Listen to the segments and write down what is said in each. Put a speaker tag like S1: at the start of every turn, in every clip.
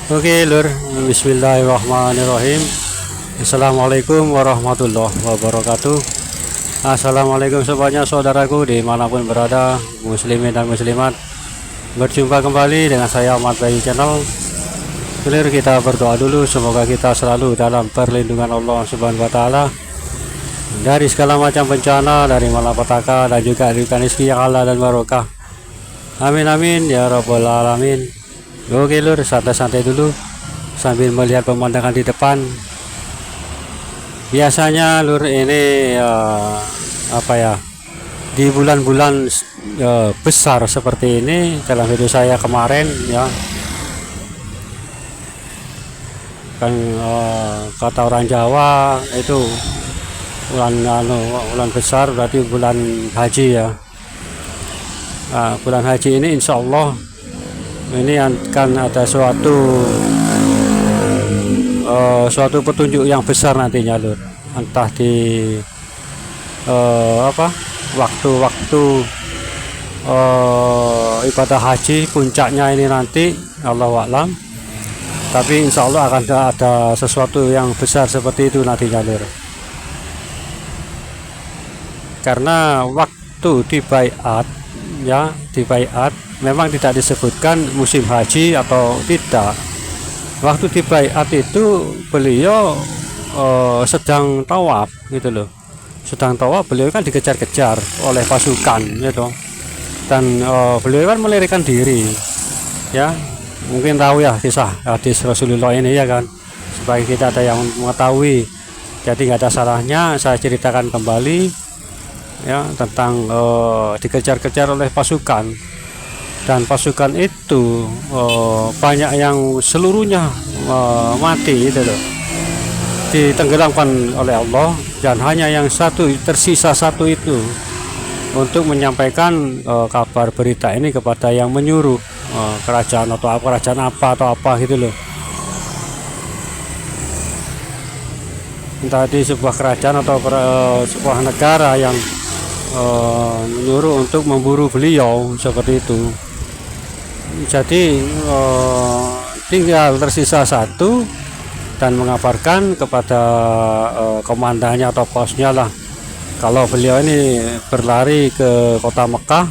S1: Oke lur, bismillahirrahmanirrahim. Assalamualaikum warahmatullahi wabarakatuh. Assalamualaikum semuanya saudaraku dimanapun berada, muslimin dan muslimat. Berjumpa kembali dengan saya Ahmad Bayi Channel. Lur, kita berdoa dulu, semoga kita selalu dalam perlindungan Allah Subhanahu wa Ta'ala dari segala macam bencana, dari malapetaka, dan juga diberikan rezeki yang halal dan barokah. Amin amin ya rabbal alamin. Oke lur, santai-santai dulu sambil melihat pemandangan di depan. Biasanya lur ini di bulan-bulan besar seperti ini, dalam video saya kemarin ya kan, kata orang Jawa itu bulan besar berarti bulan haji ya. Bulan haji ini insya Allah ini akan ada suatu petunjuk yang besar nantinya lur, entah di waktu-waktu ibadah haji puncaknya ini nanti Allahu a'lam, tapi insya Allah akan ada sesuatu yang besar seperti itu nantinya lur, karena waktu di baiat ya, di baiat memang tidak disebutkan musim haji atau tidak. Waktu di baiat itu beliau sedang tawaf gitu loh, sedang tawaf, beliau kan dikejar-kejar oleh pasukan gitu, dan beliau kan melarikan diri ya. Mungkin tahu ya kisah hadis Rasulullah ini ya kan, supaya kita ada yang mengetahui, jadi nggak ada salahnya saya ceritakan kembali ya tentang dikejar-kejar oleh pasukan, dan pasukan itu banyak yang seluruhnya mati itu loh, ditenggelamkan oleh Allah, dan hanya yang tersisa satu itu untuk menyampaikan kabar berita ini kepada yang menyuruh kerajaan atau apa gitu loh, entah di sebuah kerajaan atau sebuah negara yang menyuruh untuk memburu beliau seperti itu. Jadi tinggal tersisa satu dan mengabarkan kepada komandannya atau posnya lah, kalau beliau ini berlari ke kota Mekah,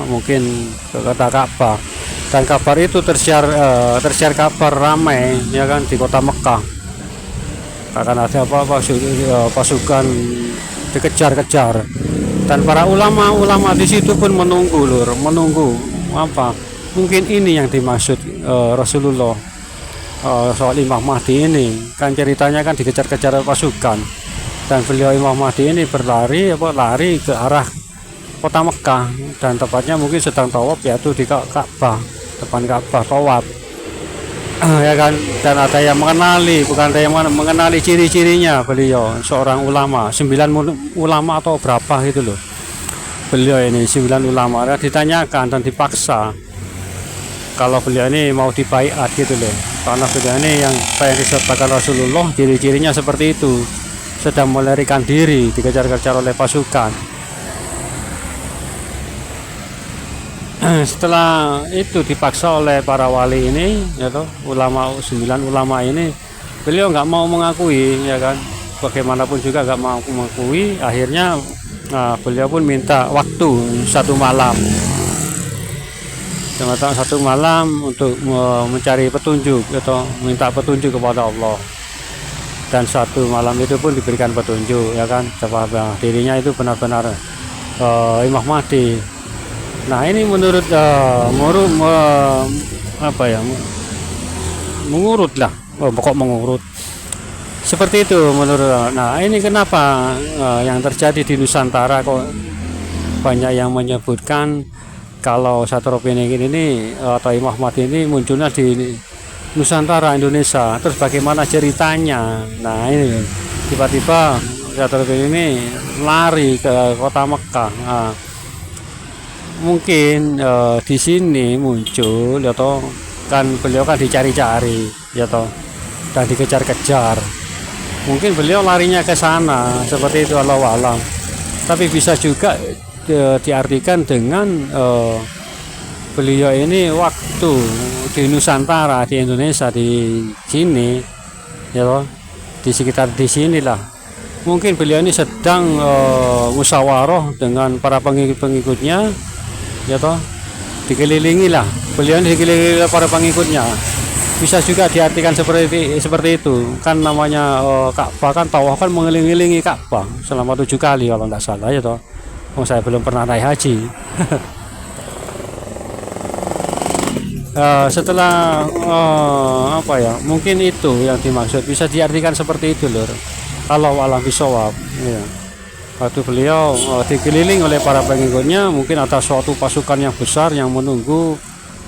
S1: mungkin ke kota Ka'bah, dan kabar itu tersiar kabar ramai ya kan di kota Mekah, akan ada pasukan dikejar-kejar, dan para ulama di situ pun menunggu apa, mungkin ini yang dimaksud Rasulullah soal Imam Mahdi ini kan, ceritanya kan dikejar-kejar pasukan, dan beliau Imam Mahdi ini lari ke arah kota Mekah, dan tepatnya mungkin sedang tawaf, yaitu di Ka'bah, depan Ka'bah tawaf ya kan. Dan ada yang mengenali ciri-cirinya, beliau seorang ulama, 9 ulama atau berapa itu loh, beliau ini 9 ulama. Ditanyakan dan dipaksa kalau beliau ini mau dibaiat gitu loh, karena beliau ini yang disebutkan Rasulullah ciri-cirinya seperti itu, sedang melarikan diri, dikejar-kejar oleh pasukan. Setelah itu dipaksa oleh para wali ini ya toh, 9 ulama ini, beliau nggak mau mengakui ya kan, bagaimanapun juga nggak mau mengakui. Akhirnya beliau pun minta waktu 1 malam, untuk mencari petunjuk atau minta petunjuk kepada Allah, dan 1 malam itu pun diberikan petunjuk ya kan, bahwa dirinya itu benar-benar Imam Mahdi. Nah ini menurut mengurut lah, pokok mengurut seperti itu menurut. Nah ini kenapa yang terjadi di Nusantara kok banyak yang menyebutkan kalau Satropeningin ini atau Imam Mahdi ini munculnya di Nusantara, Indonesia. Terus bagaimana ceritanya? Nah ini tiba-tiba Satropeningin ini lari ke kota Mekah. Mungkin di sini muncul ya toh, kan beliau kan dicari-cari ya toh, dan dikejar-kejar. Mungkin beliau larinya ke sana seperti itu, Allahu a'lam. Tapi bisa juga diartikan dengan beliau ini waktu di Nusantara, di Indonesia, di sini, ya toh, di sekitar di sinilah. Mungkin beliau ini sedang musyawarah dengan para pengikut-pengikutnya, ya toh, dikelilingi lah. Beliau ini dikelilingi oleh para pengikutnya. Bisa juga diartikan seperti itu. Kan namanya Ka'bah kan, tawaf kan mengelilingi Ka'bah selama 7 kali kalau nggak salah, ya toh. Oh, saya belum pernah naik haji. Setelah apa ya, mungkin itu yang dimaksud, bisa diartikan seperti itu lur. Kalau alam bisawab ya. Waktu beliau dikeliling oleh para pengikutnya, mungkin atas suatu pasukan yang besar yang menunggu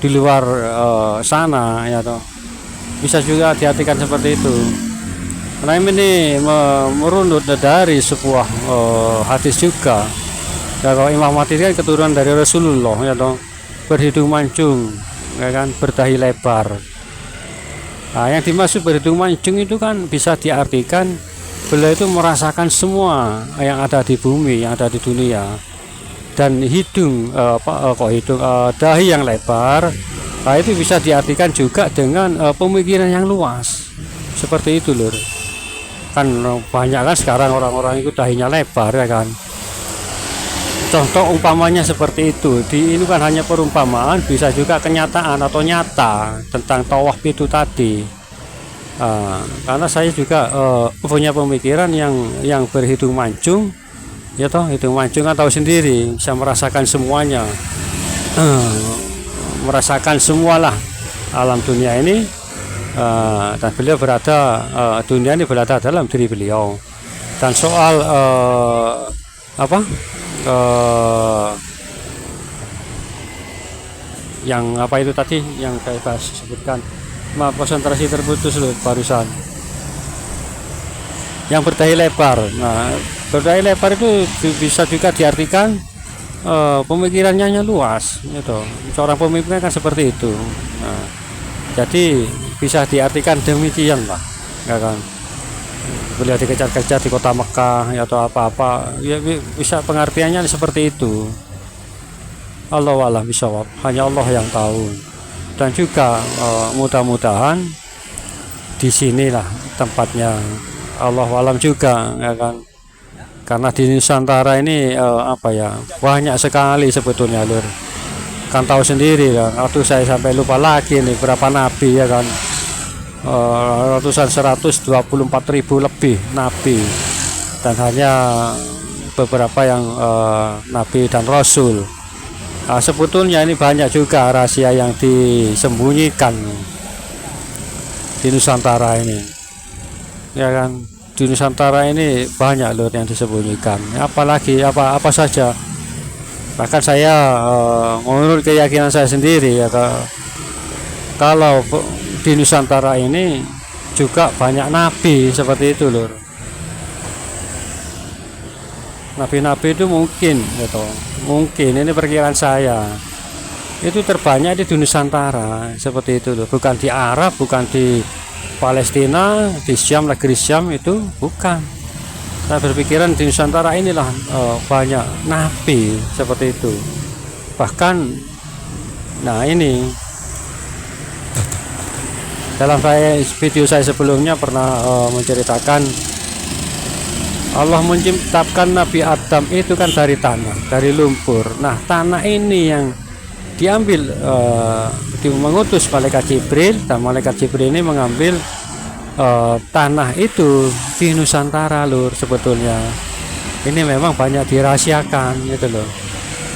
S1: di luar sana, ya toh. Bisa juga diartikan seperti itu. Nah, ini merunut dari sebuah hadis juga. Ya, kalau Imam Mahdi kan keturunan dari Rasulullah, ya toh, berhidung mancung, ya kan, berdahi lebar. Nah, yang dimaksud berhidung mancung itu kan bisa diartikan beliau itu merasakan semua yang ada di bumi, yang ada di dunia, dan hidung dahi yang lebar. Nah, itu bisa diartikan juga dengan pemikiran yang luas, seperti itu lur. Kan banyak kan sekarang orang-orang itu dahinya lebar, ya kan. Contoh umpamanya seperti itu. Ini kan hanya perumpamaan, bisa juga kenyataan atau nyata tentang tawaf itu tadi. Karena saya juga punya pemikiran yang berhidung mancung, ya toh, hidung mancung kan tahu sendiri, bisa merasakan semuanya, merasakan semualah alam dunia ini, dan beliau berada, dunia ini berada dalam diri beliau. Dan soal yang apa itu tadi yang saya sebutkan, maaf konsentrasi terputus loh barusan, yang berdahi lebar. Nah, berdahi lebar itu bisa juga diartikan pemikirannya luas, gitu. Seorang pemimpin kan seperti itu. Nah, jadi bisa diartikan demikian lah, ya kan. Beliau dikejar-kejar di kota Mekah, ya, atau apa-apa, ya, bisa pengertiannya seperti itu. Allahu a'lam bishawab, hanya Allah yang tahu. Dan juga mudah-mudahan di sinilah tempatnya, Allahu a'lam juga, ya kan. Karena di Nusantara ini banyak sekali sebetulnya lur. Kan tahu sendiri kan, waktu saya sampai lupa lagi nih berapa nabi, ya kan. Ratusan 124.000 lebih nabi, dan hanya beberapa yang nabi dan rasul. Sebetulnya ini banyak juga rahasia yang disembunyikan di Nusantara ini, ya kan. Di Nusantara ini banyak loh yang disembunyikan, apalagi apa saja. Bahkan saya menurut keyakinan saya sendiri, ya, kalau di Nusantara ini juga banyak nabi seperti itu lur. Nabi-nabi itu mungkin, gitu. Mungkin ini perkiraan saya, itu terbanyak di Nusantara seperti itu loh. Bukan di Arab, bukan di Palestina, di Syam, negeri Syam, itu bukan. Saya berpikiran di Nusantara inilah banyak nabi seperti itu. Bahkan, nah ini dalam video saya sebelumnya pernah menceritakan Allah menciptakan Nabi Adam itu kan dari tanah, dari lumpur. Nah, tanah ini yang diambil, mengutus malaikat Jibril, dan malaikat Jibril ini mengambil tanah itu di Nusantara lur. Sebetulnya ini memang banyak dirahasiakan, gitu loh.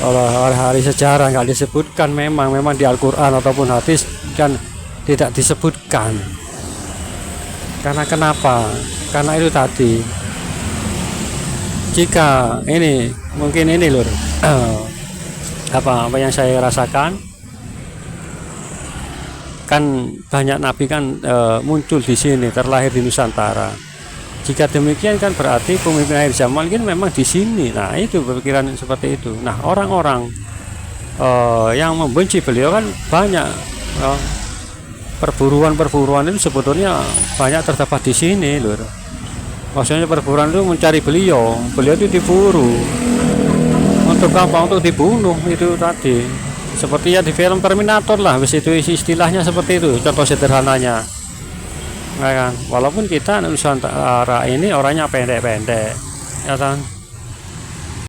S1: Oleh hari sejarah nggak disebutkan, memang di Al-Quran ataupun hadis kan tidak disebutkan. Karena kenapa? Karena itu tadi, jika ini mungkin ini lur, apa yang saya rasakan kan, banyak nabi kan muncul di sini, terlahir di Nusantara. Jika demikian kan berarti pemimpin akhir zaman kan memang di sini. Nah, itu berpikiran seperti itu. Nah, orang-orang yang membenci beliau kan banyak. Perburuan itu sebetulnya banyak terdapat di sini lur. Maksudnya perburuan itu mencari beliau itu diburu. Untuk apa? Untuk dibunuh itu tadi. seperti ya di film Terminator lah, wis itu istilahnya seperti itu, contoh sederhananya. Nah, kan walaupun kita Nusantara ini orangnya pendek-pendek, ya kan,